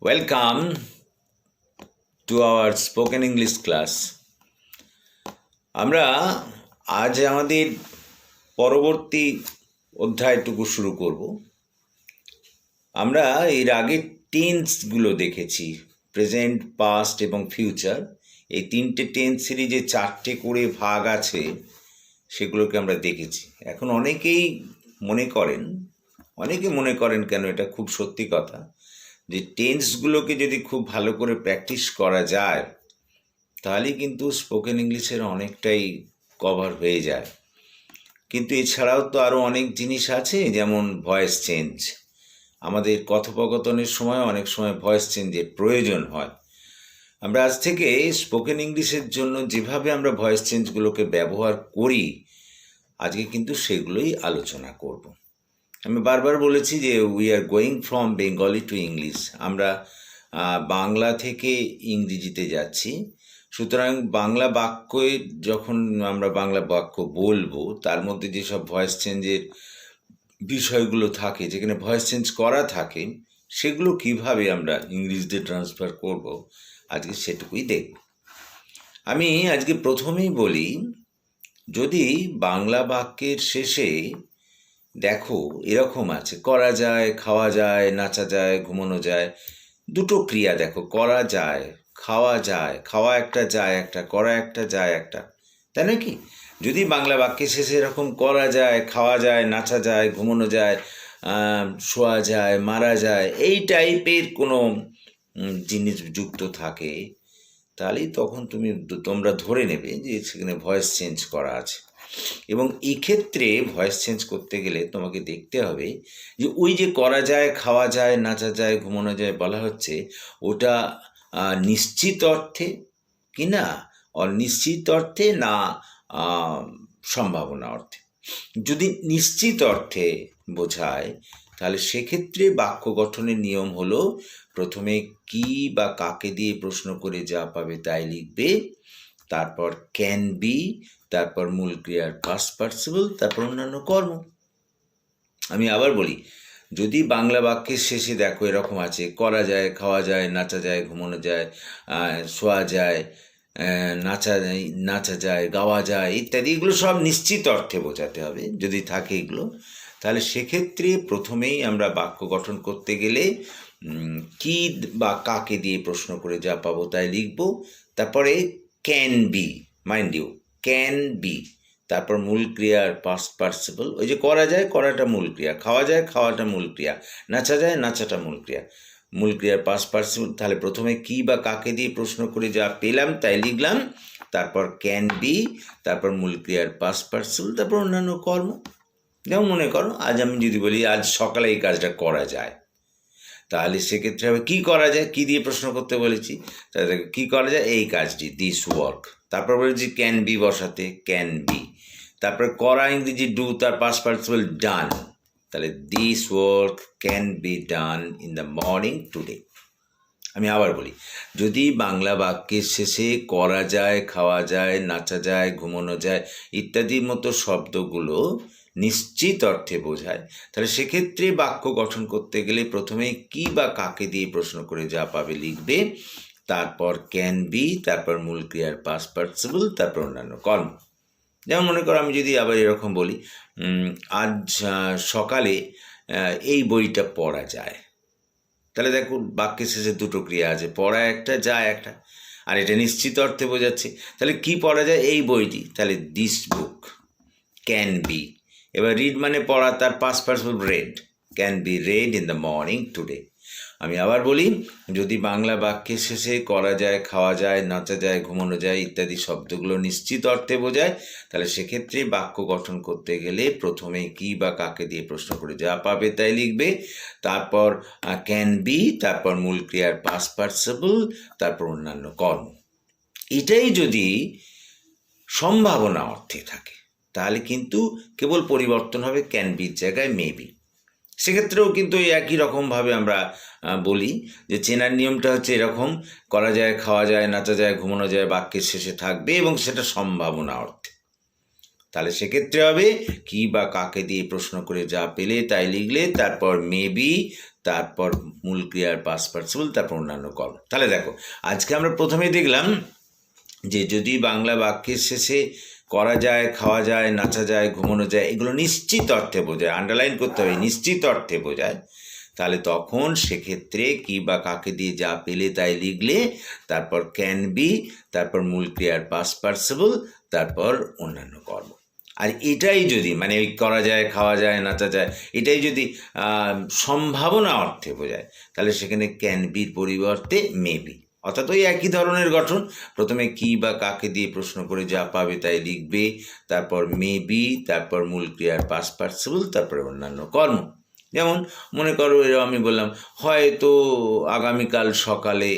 Welcome to our spoken English class. আমরা আজ আমাদের পরবর্তী অধ্যায়টুকু শুরু করব। আমরা এর আগে টেন্সগুলো দেখেছি, প্রেজেন্ট, পাস্ট এবং ফিউচার। এই তিনটে টেন্স সিরিজে 4টে করে ভাগ আছে, সেগুলোকে আমরা দেখেছি। এখন অনেকে মনে করেন কেন, এটা খুব সত্যি কথা, যে টেন্সগুলোকে যদি খুব ভালো করে প্র্যাকটিস করা যায় তাহলে কিন্তু স্পোকেন ইংলিশের অনেকটাই কভার হয়ে যায়। কিন্তু এছাড়াও তো আরও অনেক জিনিস আছে, যেমন ভয়েস চেঞ্জ। আমাদের কথোপকথনের সময় অনেক সময় ভয়েস চেঞ্জের প্রয়োজন হয়। আমরা আজ থেকে স্পোকেন ইংলিশের জন্য যেভাবে আমরা ভয়েস চেঞ্জগুলোকে ব্যবহার করি, আজকে কিন্তু সেগুলোই আলোচনা করব। আমি বারবার বলেছি যে we are going from Bengali to English. আমরা বাংলা থেকে ইংরেজিতে যাচ্ছি। সুতরাং বাংলা বাক্যে যখন আমরা বাংলা বাক্য বলবো, তার মধ্যে যেসব ভয়েস চেঞ্জের বিষয়গুলো থাকে, যেখানে ভয়েস চেঞ্জ করা থাকে, সেগুলো কিভাবে আমরা ইংরেজিতে ট্রান্সফার করব, আজকে সেটুকুই দেখব। আমি আজকে প্রথমেই বলি, যদি বাংলা বাক্যের শেষে দেখো এরকম আছে, করা যায়, খাওয়া যায়, নাচা যায়, ঘুমানো যায়, দুটো ক্রিয়া দেখো, করা যায়, খাওয়া যায়, খাওয়া একটা, যায় একটা, করা একটা, যায় একটা, তাই নাকি? যদি বাংলা বাক্যের শেষে এরকম করা যায়, খাওয়া যায়, নাচা যায়, ঘুমানো যায়, শোয়া যায়, মারা যায়, এই টাইপের কোনো জিনিস যুক্ত থাকে, তাহলেই তখন তোমরা ধরে নেবে যে সেখানে ভয়েস চেঞ্জ করা আছে। এবং এক্ষেত্রে ভয়েস চেঞ্জ করতে গেলে তোমাকে দেখতে হবে যে ওই যে করা যায়, খাওয়া যায়, নাচা যায়, ঘুমানো যায় বলা হচ্ছে, ওটা নিশ্চিত অর্থে কি না অনিশ্চিত অর্থে, না সম্ভাবনা অর্থে। যদি নিশ্চিত অর্থে বোঝায়, তাহলে সেক্ষেত্রে বাক্য গঠনের নিয়ম হলো, প্রথমে কি বা কাকে দিয়ে প্রশ্ন করে যা পাবে তাই লিখবে, তারপর ক্যান বি, তারপর মূল ক্রিয়ার পাস্ট পার্টিসিপল, তারপর অন্যান্য কর্ম। আমি আবার বলি, যদি বাংলা বাক্যের শেষে দেখো এরকম আছে, করা যায়, খাওয়া যায়, নাচা যায়, ঘুমানো যায়, শোয়া যায়, নাচা যায়, গাওয়া যায় ইত্যাদি, এগুলো সব নিশ্চিত অর্থে বোঝাতে হবে। যদি থাকে এগুলো, তাহলে সেক্ষেত্রে প্রথমেই আমরা বাক্য গঠন করতে গেলে কি বা কাকে দিয়ে প্রশ্ন করে যা পাবো তাই লিখব, তারপরে can be, mind you, can be, তারপর মূল ক্রিয়ার পাস্ট পার্টিসিপল, ওই যে করা যায়, করাটা মূল ক্রিয়া, খাওয়া যায়, খাওয়াটা মূল ক্রিয়া, নাচা যায়, নাচাটা মূল ক্রিয়া, মূল ক্রিয়ার পাস্ট পার্টিসিপল। তাহলে প্রথমে কি বা কাকে দিয়ে প্রশ্ন করে যা পেলাম তাই লিখলাম, তারপর ক্যান বি, তারপর মূল ক্রিয়ার পাস্ট পার্টিসিপল, তারপর অন্যান্য কর্ম। যেমন মনে করো, আজ আমি যদি বলি আজ সকালে এই কাজটা করা যায়, তাহলে সেক্ষেত্রে হবে কি করা যায়, কি দিয়ে প্রশ্ন করতে বলেছি, তাহলে কি করা যায়, এই কাজটি, দিস ওয়ার্ক। তারপর বলেছি ক্যান বি বসাতে, ক্যান বি। তারপরে করা ইংরেজি ডু, তার পাস্ট পার্টিসিপল ডান, তাহলে this work can be done in the morning today. আমি আবার বলি, যদি বাংলা বাক্যের শেষে করা যায়, খাওয়া যায়, নাচা যায়, ঘুমানো যায় ইত্যাদির মতো শব্দগুলো নিশ্চিত অর্থে বোঝায়, তাহলে সেক্ষেত্রে বাক্য গঠন করতে গেলে প্রথমে কি বা কাকে দিয়ে প্রশ্ন করে যা পাবে লিখবে, তারপর ক্যান বি, তারপর মূল ক্রিয়ার পাস্ট পার্টিসিপল, তারপর অন্যান্য কর্ম। যেমন মনে করো, আমি যদি আবার এরকম বলি, আজ সকালে এই বইটা পড়া যায়, তাহলে দেখো বাক্যের শেষে দুটো ক্রিয়া আছে, পড়া একটা, যায় একটা, আর এটা নিশ্চিত অর্থে বোঝাচ্ছে। তাহলে কি পড়া যায়, এই বইটি, তাহলে দিস বুক ক্যান বি। এবার রিড মানে পড়া, তার past participle red, can be red in the morning today. আমি আবার বলি, যদি বাংলা বাক্যের শেষে করা যায়, খাওয়া যায়, নাচা যায়, ঘুমানো যায় ইত্যাদি শব্দগুলো নিশ্চিত অর্থে বোঝায়, তাহলে সেক্ষেত্রে বাক্য গঠন করতে গেলে প্রথমে কি বা কাকে দিয়ে প্রশ্ন করে যা পাবে তাই লিখবে, তারপর ক্যান বি, তারপর মূল ক্রিয়ার পাস্ট পার্টিসিপল, তারপর অন্যান্য কর্ম। এটাই যদি সম্ভাবনা অর্থে থাকে, তাহলে কিন্তু কেবল পরিবর্তন হবে ক্যান বির জায়গায় মে বি। সেক্ষেত্রেও কিন্তু একই রকমভাবে আমরা বলি যে চেনার নিয়মটা হচ্ছে এরকম, করা যায়, খাওয়া যায়, নাচা যায়, ঘুমানো যায় বাক্যের শেষে থাকবে এবং সেটা সম্ভাবনা অর্থে। তাহলে সেক্ষেত্রে হবে কি বা কাকে দিয়ে প্রশ্ন করে যা পেলে তাই লিখলে, তারপর মেবি, তারপর মূল ক্রিয়ার পাস্ট পার্টিসিপল, তারপর অন্যান্য কর্ম। তাহলে দেখো আজকে আমরা প্রথমে দেখলাম যে যদি বাংলা বাক্যের শেষে করা যায়, খাওয়া যায়, নাচা যায়, ঘুমানো যায়, এগুলো নিশ্চিত অর্থে বোঝায়, আন্ডারলাইন করতে হবে, নিশ্চিত অর্থে বোঝায়, তাহলে তখন সেক্ষেত্রে কি বা কাকে দিয়ে যা পেলে তাই লিখলে, তারপর ক্যান বি, তারপর মূল ক্রিয়ার পাস্ট পার্টিসিপল, তারপর অন্যান্য কর্ম। আর এটাই যদি মানে ওই করা যায়, খাওয়া যায়, নাচা যায়, এটাই যদি সম্ভাবনা অর্থে বোঝায়, তাহলে সেখানে ক্যান বির পরিবর্তে মে বি, অর্থাৎ ওই একই ধরনের গঠন। প্রথমে কি বা কাকে দিয়ে প্রশ্ন করে যা পাবে তাই লিখবে, তারপর মে বি, তারপর মূল ক্রিয়ার পাস্ট পার্টিসিপল, তারপরে অন্যান্য কর্ম। যেমন মনে করো এরকম আমি বললাম হয়তো আগামীকাল সকালে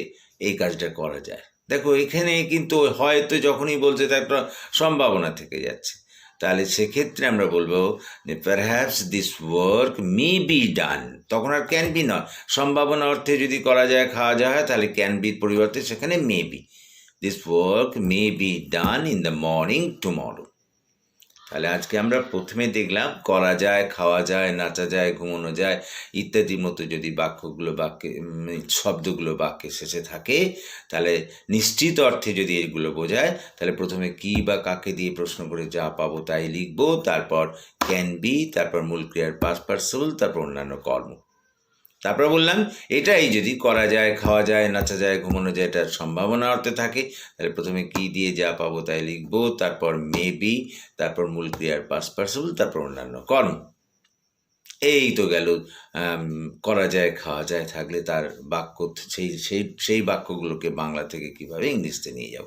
এই কাজটা করা যায়। দেখো এখানে কিন্তু হয়তো যখনই বলছে তার একটা সম্ভাবনা থেকে যাচ্ছে, তাহলে সেক্ষেত্রে আমরা বলবো যে perhaps this work may be done, তখন আর ক্যান বি নয়। সম্ভাবনা অর্থে যদি করা যায়, খাওয়া যায়, তাহলে ক্যান বির পরিবর্তে সেখানে may be, this work may be done in the morning tomorrow. তাহলে আজকে আমরা প্রথমে দেখলাম করা যায়, খাওয়া যায়, নাচা যায়, ঘুমানো যায় ইত্যাদির মতো যদি বাক্যগুলো শব্দগুলো বাক্যের শেষে থাকে, তাহলে নিশ্চিত অর্থে যদি এগুলো বোঝায়, তাহলে প্রথমে কি বা কাকে দিয়ে প্রশ্ন করে যা পাবো তাই লিখবো, তারপর ক্যান বি, তারপর মূল ক্রিয়ার পাস্ট পার্টিসিপল, তারপর অন্যান্য কর্ম। তারপর বললাম এটাই যদি করা যায়, খাওয়া যায়, নাচা যায়, ঘুমানো যায়, এটার সম্ভাবনা অর্থে থাকে, তাহলে প্রথমে কি দিয়ে যা পাবো তাই লিখবো, তারপর মে বি, তারপর মূল ক্রিয়ার পাস্ট পার্টিসিপল, তারপর অন্যান্য কর্ম। এই তো গেল করা যায়, খাওয়া যায় থাকলে তার বাক্য, সেই সেই সেই বাক্যগুলোকে বাংলা থেকে কিভাবে ইংলিশতে নিয়ে যাব।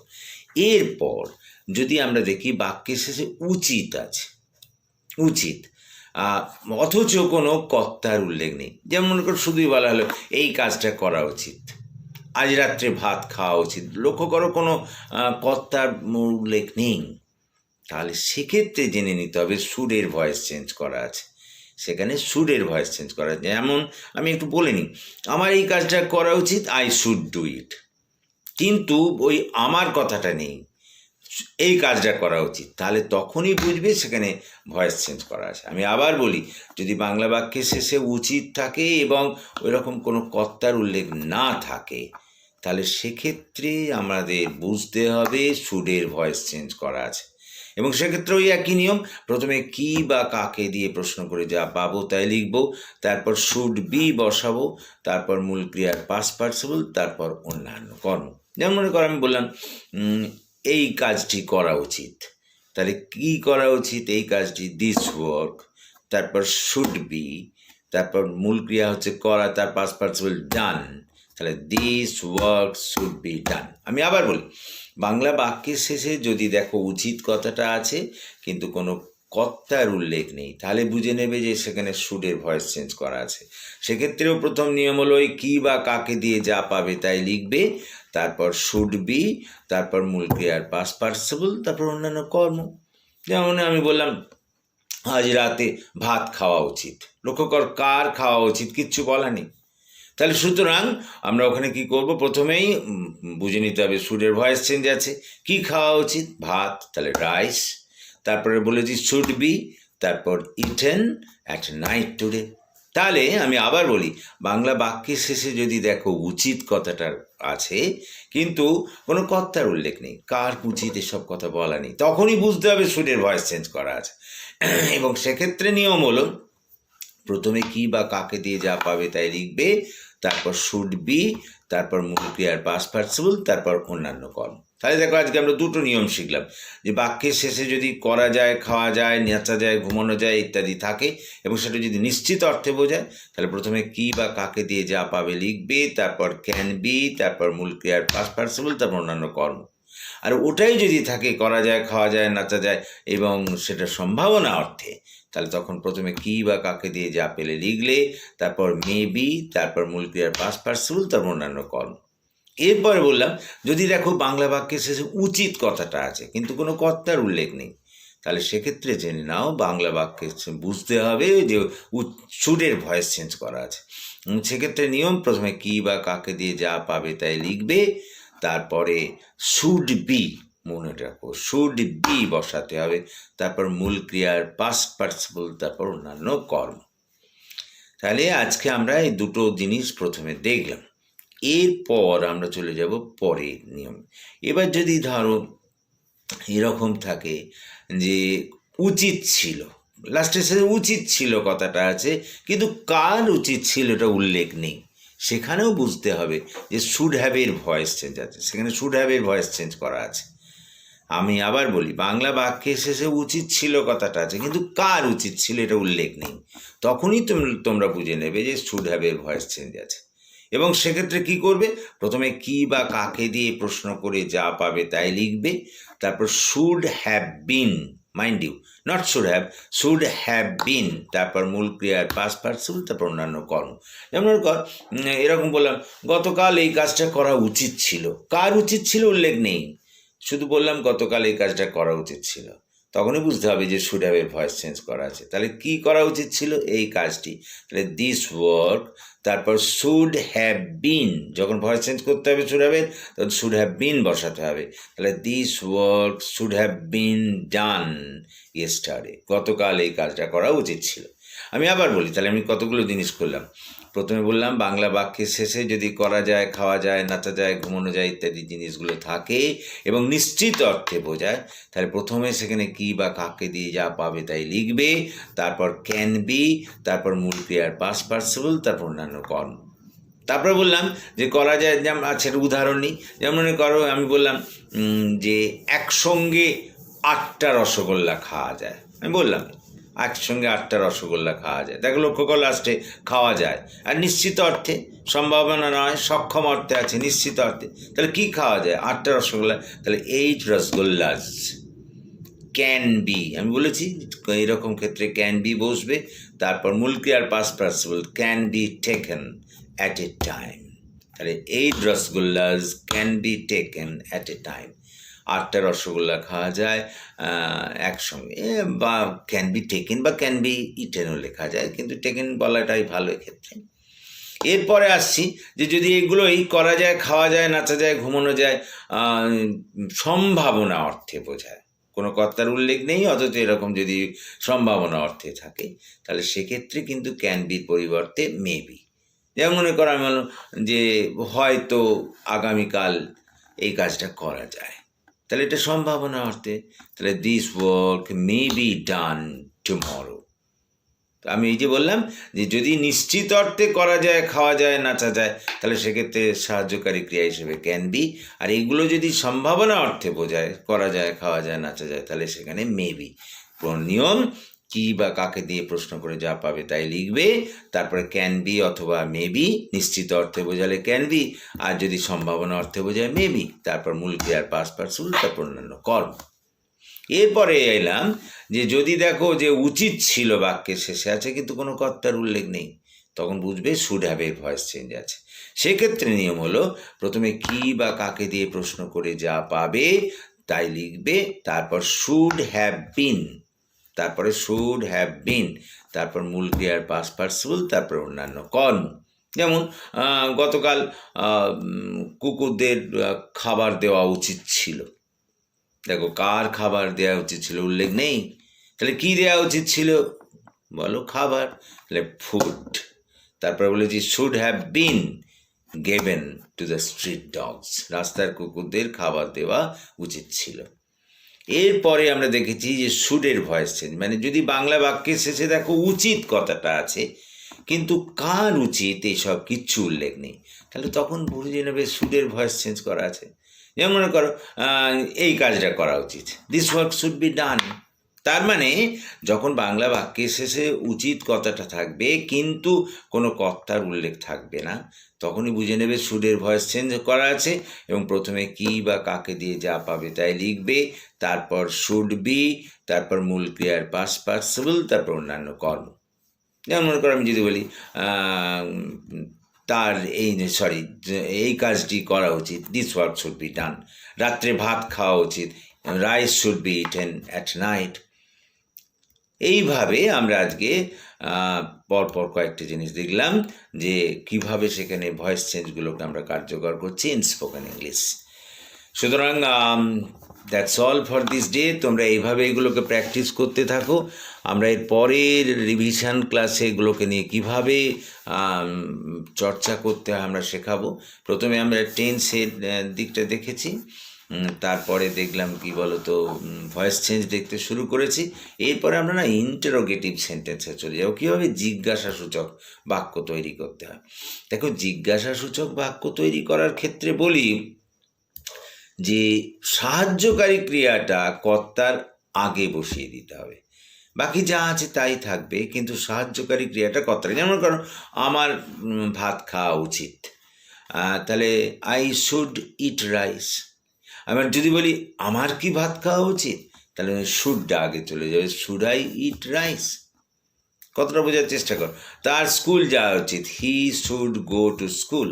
এরপর যদি আমরা দেখি বাক্যের শেষে উচিত আছে, উচিত অথচ কোনো কর্তার উল্লেখ নেই। যেমন মনে করো শুধুই বলা হলো এই কাজটা করা উচিত, আজ রাত্রে ভাত খাওয়া উচিত, লক্ষ্য করো কোনো কর্তার উল্লেখ নেই, তাহলে সেক্ষেত্রে জেনে নিতে হবে সুরের ভয়েস চেঞ্জ করা আছে, সেখানে সুরের ভয়েস চেঞ্জ করা আছে। যেমন আমি একটু বলে নিই, আমার এই কাজটা করা উচিত, আই শুড ডু ইট, কিন্তু ওই আমার কথাটা নেই, এই কাজটা করা উচিত, তাহলে তখনই বুঝবে সেখানে ভয়েস চেঞ্জ করা আছে। আমি আবার বলি, যদি বাংলা বাক্যের শেষে উচিত থাকে এবং ওই রকম কোনো কর্তার উল্লেখ না থাকে, তাহলে সেক্ষেত্রে আমাদের বুঝতে হবে সুরের ভয়েস চেঞ্জ করা আছে। এবং সেক্ষেত্রে ওই একই নিয়ম, প্রথমে কি বা কাকে দিয়ে প্রশ্ন করে যা পাবো তাই লিখবো, তারপর শুড বি বসাবো, তারপর মূল ক্রিয়ার পাস্ট পার্টিসিপল, তারপর অন্যান্য কর্ম। যেমন মনে করো আমি বললাম এই কাজটি করা উচিত, তাহলে কি করা উচিত, এই কাজটি, দিস ওয়ার্ক, তারপর শুড বি, তারপর মূল ক্রিয়া হচ্ছে করা, তার পাস্ট পার্টিসিপল ডান, তাহলে this work should be done. আমি আবার বলি, বাংলা বাক্যের শেষে যদি দেখো উচিত কথাটা আছে কিন্তু কোনো কর্তার উল্লেখ নেই, তাহলে বুঝে নেবে যে সেখানে শুডের ভয়েস চেঞ্জ করা আছে। সেক্ষেত্রেও প্রথম নিয়ম হলো ওই কি বা কাকে দিয়ে যা পাবে তাই লিখবে, তারপর শুড বি, তারপর মূল ক্রিয়ার পাস্ট পার্টিসিপল, তারপর অন্যান্য কর্ম। যেমন আমি বললাম আজ রাতে ভাত খাওয়া উচিত, লক্ষ্য কর কার খাওয়া উচিত কিচ্ছু বলা নেই, তাহলে সুতরাং আমরা ওখানে কি করব, প্রথমেই বুঝে নিতে হবে সুরের ভয়েস চেঞ্জ আছে। কি খাওয়া উচিত, ভাত, তাহলে রাইস, তারপরে বলেছি শুড বি, তারপর ইটেন অ্যাট নাইট টুডে। তাহলে আমি আবার বলি, বাংলা বাক্যের শেষে যদি দেখো উচিত কথাটা আছে কিন্তু কোনো কর্তার উল্লেখ নেই, কার উচিত এসব কথা বলা নেই, তখনই বুঝতে হবে সুরের ভয়েস চেঞ্জ করা আছে। এবং সেক্ষেত্রে নিয়ম হলো প্রথমে কি বা কাকে দিয়ে যা পাবে তাই লিখবে, তারপর শুড বি, তারপর মূল ক্রিয়ার পাস্ট পার্টিসিপল, তারপর অন্যান্য কর্ম। তাহলে দেখো আজকে আমরা দুটো নিয়ম শিখলাম, যে বাক্যের শেষে যদি করা যায়, খাওয়া যায়, নাচা যায়, ঘুমানো যায় ইত্যাদি থাকে এবং সেটা যদি নিশ্চিত অর্থে বোঝায়, তাহলে প্রথমে কি বা কাকে দিয়ে যা পাবে লিখবে, তারপর ক্যান বি, তারপর মূল ক্রিয়ার পাস্ট পার্টিসিপল, তারপর অন্যান্য কর্ম। আর ওটাই যদি থাকে করা যায়, খাওয়া যায়, নাচা যায় এবং সেটা সম্ভাবনা অর্থে, তাহলে তখন প্রথমে কি বা কাকে দিয়ে যা পেলে লিখলে, তারপর মে বি, তারপর মূল ক্রিয়ার পাস্ট পার্টিসিপল, তারপর অন্যান্য কর্ম। এরপরে বললাম যদি দেখো বাংলা বাক্যের শেষে উচিত কথাটা আছে কিন্তু কোনো কর্তার উল্লেখ নেই, তাহলে সেক্ষেত্রে জেনে নাও বাংলা বাক্যে বুঝতে হবে যে সুরের ভয়েস চেঞ্জ করা আছে। সেক্ষেত্রে নিয়ম, প্রথমে কি বা কাকে দিয়ে যা পাবে তাই লিখবে, তারপরে শুড বি, মনে রাখো শুড বি বসাতে হবে, তারপর মূল ক্রিয়ার পাস্ট পার্টিসিপল, তারপর অন্যান্য কর্ম। তাহলে আজকে আমরা এই দুটো জিনিস প্রথমে দেখলাম, এরপর আমরা চলে যাব পরের নিয়ম। এবার যদি ধরো এরকম থাকে যে উচিত ছিল, লাস্টে সে উচিত ছিল কথাটা আছে, কিন্তু কার উচিত ছিল এটা উল্লেখ নেই, সেখানেও বুঝতে হবে যে শুড হ্যাভের ভয়েস চেঞ্জ আছে, সেখানে শুড হ্যাভের ভয়েস চেঞ্জ করা আছে। আমি আবার বলি, বাংলা বাক্যের শেষে উচিত ছিল কথাটা আছে, কিন্তু কার উচিত ছিল এটা উল্লেখ নেই, তখনই তোমরা বুঝে নেবে যে শুড হ্যাভের ভয়েস চেঞ্জ আছে। এবং সেক্ষেত্রে কি করবে, প্রথমে কি বা কাকে দিয়ে প্রশ্ন করে যা পাবে তাই লিখবে, তারপর should have been, mind you, not should have been, তারপর মূল ক্রিয়ার পাস্ট পার্টিসিপল, তারপর অন্যান্য কর্ম। যেমন এরকম বললাম, গতকাল এই কাজটা করা উচিত ছিল, কার উচিত ছিল উল্লেখ নেই, শুধু বললাম গতকাল এই কাজটা করা উচিত ছিল, তখনই বুঝতে হবে যে শুড হ্যাভের ভয়েস চেঞ্জ করা আছে। তাহলে কি করা উচিত ছিল, এই কাজটি, তাহলে দিস ওয়ার্ক, তারপর শুড হ্যাভ বিন, যখন ভয়েস চেঞ্জ করতে হবে শুড হ্যাভের, তখন শুড হ্যাভ বিন বসাতে হবে। তাহলে this work should have bin done yesterday, গতকাল এই কাজটা করা উচিত ছিল। আমি আবার বলি, তাহলে আমি কতগুলো জিনিস করলাম। প্রথমে বললাম বাংলা বাক্যের শেষে যদি করা যায়, খাওয়া যায়, নাচা যায়, ঘুমানো যায় ইত্যাদি জিনিসগুলো থাকে এবং নিশ্চিত অর্থে বোঝায়, তাহলে প্রথমে সেখানে কি বা কাকে দিয়ে যা পাবে তাই লিখবে, তারপর ক্যান বি, তারপর মূল ক্রিয়ার পাস্ট পার্টিসিপল, তারপর অন্যান্য কর্ম। তারপরে বললাম যে করা যায়, যেমন আছে উদাহরণ নিই, যেমন মনে করো আমি বললাম যে একসঙ্গে 8টা রসগোল্লা খাওয়া যায়, আমি বললাম একসঙ্গে 8টা রসগোল্লা খাওয়া যায়, দেখো লক্ষ্য করো লাস্টে খাওয়া যায়, আর নিশ্চিত অর্থে, সম্ভাবনা নয়, সক্ষম অর্থে আছে, নিশ্চিত অর্থে, তাহলে কি খাওয়া যায়, 8টা রসগোল্লা, তাহলে 8 রসগোল্লাস ক্যান বি, আমি বলেছি এরকম ক্ষেত্রে ক্যান বি বসবে, তারপর মূল ক্রিয়ার past participle, can be taken at a time, তাহলে 8 rasgullas can be taken at a time, 8টা রসগোল্লা খাওয়া যায় একসঙ্গে, বা ক্যান বি টেকেন বা ক্যান বি ইটেনও লেখা যায়, কিন্তু টেকেন বলাটাই ভালো এক্ষেত্রে। এরপরে আসছি যে যদি এগুলোই করা যায়, খাওয়া যায়, নাচা যায়, ঘুমানো যায়, সম্ভাবনা অর্থে বোঝায়, কোনো কর্তার উল্লেখ নেই, অথচ এরকম যদি সম্ভাবনা অর্থে থাকে, তাহলে সেক্ষেত্রে কিন্তু ক্যান বির পরিবর্তে মেবি। যেমন মনে করা গেল যে হয়তো আগামীকাল এই কাজটা করা যায়, তাহলে এটা সম্ভাবনা অর্থে, তাহলে this work may be done tomorrow. আমি এই যে বললাম যে যদি নিশ্চিত অর্থে করা যায়, খাওয়া যায়, নাচা যায়, তাহলে সেক্ষেত্রে সাহায্যকারী ক্রিয়া হিসেবে ক্যান বি, আর এইগুলো যদি সম্ভাবনা অর্থে বোঝায়, করা যায়, খাওয়া যায়, নাচা যায়, তাহলে সেখানে মেবি। কোন নিয়ম, কি বা কাকে দিয়ে প্রশ্ন করে যা পাবে তাই লিখবে, তারপরে ক্যান বি অথবা মেবি, নিশ্চিত অর্থে বোঝালে ক্যান বি, আর যদি সম্ভাবনা অর্থে বোঝায় মেবি, তারপর মূল ক্রিয়ার পাস্ট পার্টিসিপল, তারপর অন্যান্য কর্ম। এরপরে এলাম যে যদি দেখো যে উচিত ছিল বাক্যের শেষে আছে কিন্তু কোনো কর্তার উল্লেখ নেই, তখন বুঝবে শুড হ্যাভের ভয়েস চেঞ্জ আছে। সেক্ষেত্রে নিয়ম হলো প্রথমে কি বা কাকে দিয়ে প্রশ্ন করে যা পাবে তাই লিখবে, তারপর শুড হ্যাভ বিন, তারপরে শুড হ্যাভ বিন, তারপর মূল ক্রিয়ার পাস্ট পার্টিসিপল, তারপর অন্যান্য কর্ম। যেমন গতকাল কুকুরদের খাবার দেওয়া উচিত ছিল, দেখো কার খাবার দেওয়া উচিত ছিল উল্লেখ নেই, তাহলে কি দেওয়া উচিত ছিল, বলো খাবার, তাহলে ফুড। তারপরে বলেছি should have bin given to the street dogs, রাস্তার কুকুরদের খাবার দেওয়া উচিত ছিল। এরপরে আমরা দেখেছি যে শুডের ভয়েস চেঞ্জ, মানে যদি বাংলা বাক্যের শেষে দেখো উচিত কথাটা আছে কিন্তু কার উচিত এইসব কিচ্ছু উল্লেখ নেই, তাহলে তখন বুঝে নেবে শুডের ভয়েস চেঞ্জ করা আছে। যেমন মনে করো এই কাজটা করা উচিত, this work should be done, তার মানে যখন বাংলা বাক্যের শেষে উচিত কথাটা থাকবে কিন্তু কোনো কর্তার উল্লেখ থাকবে না, তখনই বুঝে নেবে শুডের ভয়েস চেঞ্জ করা আছে, এবং প্রথমে কি বা কাকে দিয়ে যা পাবে তাই লিখবে, তারপর শুড বি, তারপর মূল ক্রিয়ার পাস্ট পার্টিসিপল, তারপর অন্যান্য কর্ম। যেমন মনে করো আমি যদি বলি তার এই কাজটি করা উচিত, this work should be done, রাত্রে ভাত খাওয়া উচিত, rice should be eaten at night. এইভাবে আমরা আজকে পরপর কয়েকটি জিনিস দেখলাম যে কিভাবে সেখানে ভয়েস চেঞ্জগুলোকে আমরা কার্যকর করছি ইন স্পোকেন ইংলিশ। সুতরাং that's all for this day. তোমরা এইভাবে এগুলোকে প্র্যাকটিস করতে থাকো। আমরা এর পরের রিভিশন ক্লাসে এগুলোকে নিয়ে কীভাবে চর্চা করতে হয় আমরা শেখাবো। প্রথমে আমরা টেন্সের দিকটা দেখেছি, তারপরে দেখলাম কি বলো তো ভয়েস চেঞ্জ দেখতে শুরু করেছি। এরপরে আমরা না ইন্টারোগেটিভ সেন্টেন্সে চলে যাবো, কীভাবে জিজ্ঞাসাসূচক বাক্য তৈরি করতে হয়। দেখো, জিজ্ঞাসাসূচক বাক্য তৈরি করার ক্ষেত্রে বলি যে সাহায্যকারী ক্রিয়াটা কর্তার আগে বসিয়ে দিতে হবে, বাকি যা আছে তাই থাকবে, কিন্তু সাহায্যকারী ক্রিয়াটা কর্তার। যেমন করো, আমার ভাত খাওয়া উচিত, তাহলে আই শুড ইট রাইস। আবার যদি বলি আমার কি ভাত খাওয়া উচিত, তাহলে শুডটা আগে চলে যাবে, শুড আই ইট রাইস। কতটা বোঝার চেষ্টা কর। তার স্কুল যাওয়া উচিত, he should go to school.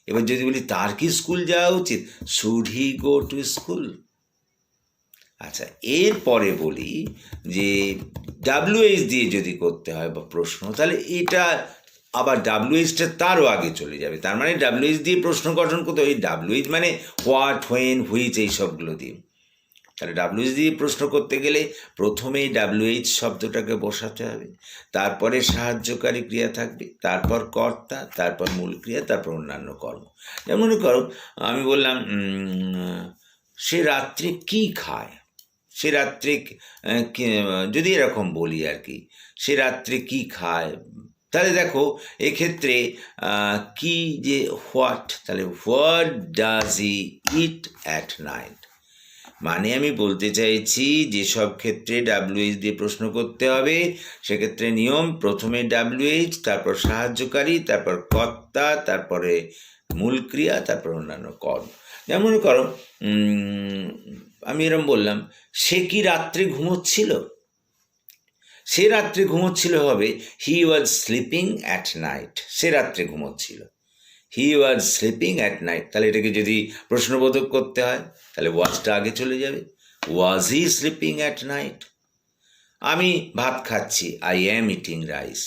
এবার যদি বলি তার কি স্কুল যাওয়া উচিত, should he go to school. আচ্ছা, এরপরে বলি যে ডাব্লিউএইচ দিয়ে যদি করতে হয় বা প্রশ্ন, তাহলে এটা আবার ডাব্লিউএইচটা তারও আগে চলে যাবে। তার মানে ডাব্লিউএইচ দিয়ে প্রশ্ন গঠন করতে হবে। ডাব্লিউএইচ মানে হোয়াট, হোয়েন, হুইচ, এই সবগুলো দিয়ে। তাহলে ডাব্লিউএইচ দিয়ে প্রশ্ন করতে গেলে প্রথমেই ডাব্লিউএইচ শব্দটাকে বসাতে হবে, তারপরে সাহায্যকারী ক্রিয়া থাকবে, তারপর কর্তা, তারপর মূল ক্রিয়া, তারপর অন্যান্য কর্ম। যেমন মনে করো আমি বললাম সে রাত্রে কি খায়, সে রাত্রে যদি এরকম বলি আর কি, সে রাত্রে কি খায়, তাহলে দেখো এক্ষেত্রে কি যে হোয়াট, তাহলে what does he it at night. মানে আমি বলতে চাইছি যেসব ক্ষেত্রে ডাব্লিউএইচ দিয়ে প্রশ্ন করতে হবে সেক্ষেত্রে নিয়ম প্রথমে ডাব্লিউএইচ, তারপর সাহায্যকারী, তারপর কর্তা, তারপরে মূল ক্রিয়া, তারপর অন্যান্য কর্ম। যেমন মনে করো আমি এরম বললাম সে কি রাত্রে ঘুমোচ্ছিল, সে রাত্রে ঘুমোচ্ছিল হবে হি ওয়াজ স্লিপিং অ্যাট নাইট। সে রাত্রে ঘুমোচ্ছিল, হি ওয়াজ স্লিপিং অ্যাট নাইট। তাহলে এটাকে যদি প্রশ্নবোধক করতে হয় তাহলে ওয়াজটা আগে চলে যাবে, ওয়াজ হি স্লিপিং অ্যাট নাইট। আমি ভাত খাচ্ছি, আই অ্যাম ইটিং রাইস।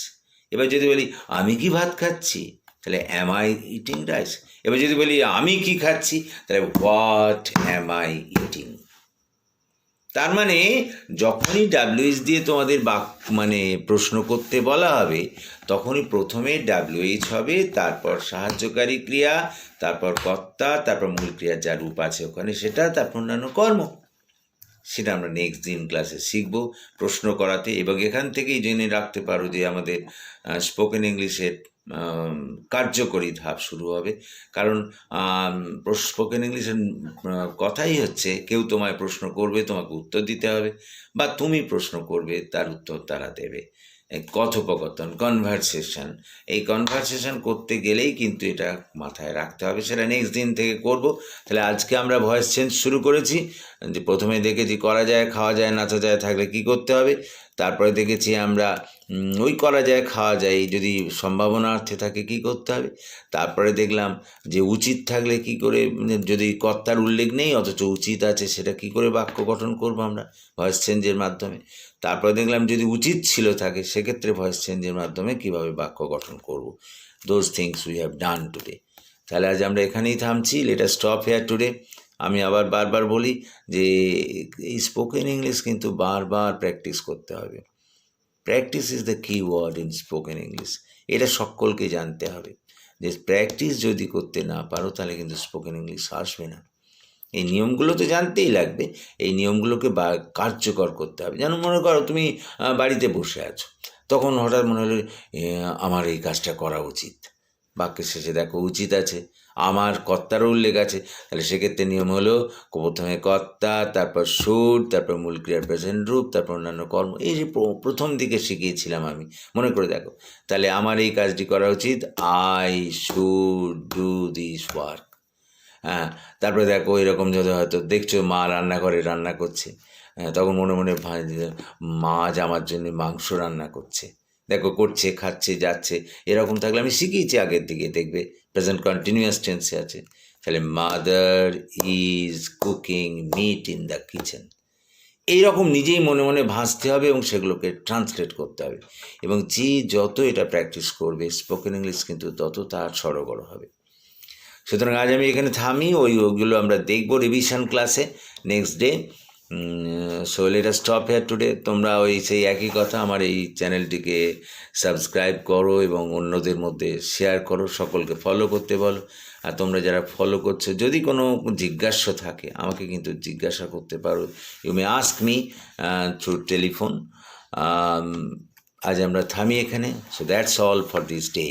এবার যদি বলি আমি কি ভাত খাচ্ছি, তাহলে অ্যাম আই ইটিং রাইস। এবার যদি বলি আমি কি খাচ্ছি, তাহলে হোয়াট অ্যাম আই ইটিং। তার মানে যখনই ডাব্লিউএইচ দিয়ে তোমাদের মানে প্রশ্ন করতে বলা হবে তখনই প্রথমে ডাব্লিউএইচ হবে, তারপর সাহায্যকারী ক্রিয়া, তারপর কর্তা, তারপর মূল ক্রিয়া যা রূপ আছে ওখানে সেটা, তারপর অন্যান্য কর্ম। সেটা আমরা নেক্সট দিন ক্লাসে শিখব প্রশ্ন করাতে। এবং এখান থেকেই জেনে রাখতে পারো যে আমাদের স্পোকেন ইংলিশের কার্যকরী ধাপ শুরু হবে। কারণ স্পোকেন ইংলিশের কথাই হচ্ছে কেউ তোমায় প্রশ্ন করবে, তোমাকে উত্তর দিতে হবে, বা তুমি প্রশ্ন করবে, তার উত্তর তারা দেবে। কথোপকথন, কনভারসেশন, এই কনভারসেশন করতে গেলেই কিন্তু এটা মাথায় রাখতে হবে। সেটা নেক্সট দিন থেকে করব। তাহলে আজকে আমরা ভয়েস চেঞ্জ শুরু করেছি, যে প্রথমে দেখেছি করা যায়, খাওয়া যায়, নাচা যায় থাকলে কি করতে হবে, তারপরে দেখেছি আমরা ওই করা যায়, খাওয়া যায় যদি সম্ভাবনার্থে থাকে কি করতে হবে, তারপরে দেখলাম যে উচিত থাকলে কি করে, যদি কর্তার উল্লেখ নেই অথচ উচিত আছে সেটা কি করে বাক্য গঠন করব আমরা ভয়েস চেঞ্জের মাধ্যমে। তারপরে দেখলাম যদি উচিত ছিল থাকে সেক্ষেত্রে ভয়েস চেঞ্জের মাধ্যমে কিভাবে বাক্য গঠন করব। Those things we have done today. তাহলে আজ আমরা এখানেই থামছি। Let us stop here today. আমি আবার বারবার বলি যে এই স্পোকেন ইংলিশ কিন্তু বারবার প্র্যাকটিস করতে হবে। প্র্যাকটিস ইজ দ্য কি ওয়ার্ড ইন স্পোকেন ইংলিশ। এটা সকলকে জানতে হবে যে প্র্যাকটিস যদি করতে না পারো তাহলে কিন্তু স্পোকেন ইংলিশ আসবে না। এই নিয়মগুলো তো জানতেই লাগবে, এই নিয়মগুলোকে কার্যকর করতে হবে। যেন মনে করো তুমি বাড়িতে বসে আছো, তখন হঠাৎ মনে হলো আমার এই কাজটা করা উচিত, বাক্যের শেষে দেখো উচিত আছে, আমার কর্তারও উল্লেখ আছে, তাহলে সেক্ষেত্রে নিয়ম হলো প্রথমে কর্তা, তারপর শুড, তারপর মূল ক্রিয়ার প্রেজেন্ট রূপ, তারপর অন্যান্য কর্ম। এই যে প্রথম দিকে শিখিয়েছিলাম আমি, মনে করে দেখো। তাহলে আমার এই কাজটি করা উচিত, I should do this work. হ্যাঁ, তারপরে দেখো এরকম যদি হয়তো দেখছো মা রান্নাঘরে রান্না করছে, তখন মনে মনে মা আজ আমার জন্য মাংস রান্না করছে, দেখো করছে, খাচ্ছে, যাচ্ছে, এরকম থাকলে আমি শিখিয়েছি আগের দিকে, দেখবে প্রেজেন্ট কন্টিনিউয়াস টেন্সে আছে। তাহলে mother is cooking meat in the kitchen. এইরকম নিজেই মনে মনে ভাসতে হবে এবং সেগুলোকে ট্রান্সলেট করতে হবে। এবং যে যত এটা প্র্যাকটিস করবে স্পোকেন ইংলিশ কিন্তু তত তার সড়গড় হবে। সুতরাং আজ আমি এখানে থামি, ওইগুলো আমরা দেখবো রিভিশন ক্লাসে next day. So late us stop here today. তোমরা ওই সেই একই কথা, আমার এই চ্যানেলটিকে সাবস্ক্রাইব করো এবং অন্যদের মধ্যে শেয়ার করো, সকলকে ফলো করতে বলো। আর তোমরা যারা ফলো করছো, যদি কোনো জিজ্ঞাসা থাকে আমাকে কিন্তু জিজ্ঞাসা করতে পারো, you may ask me through telephone. আজ আমরা থামি এখানে। So that's all for this day.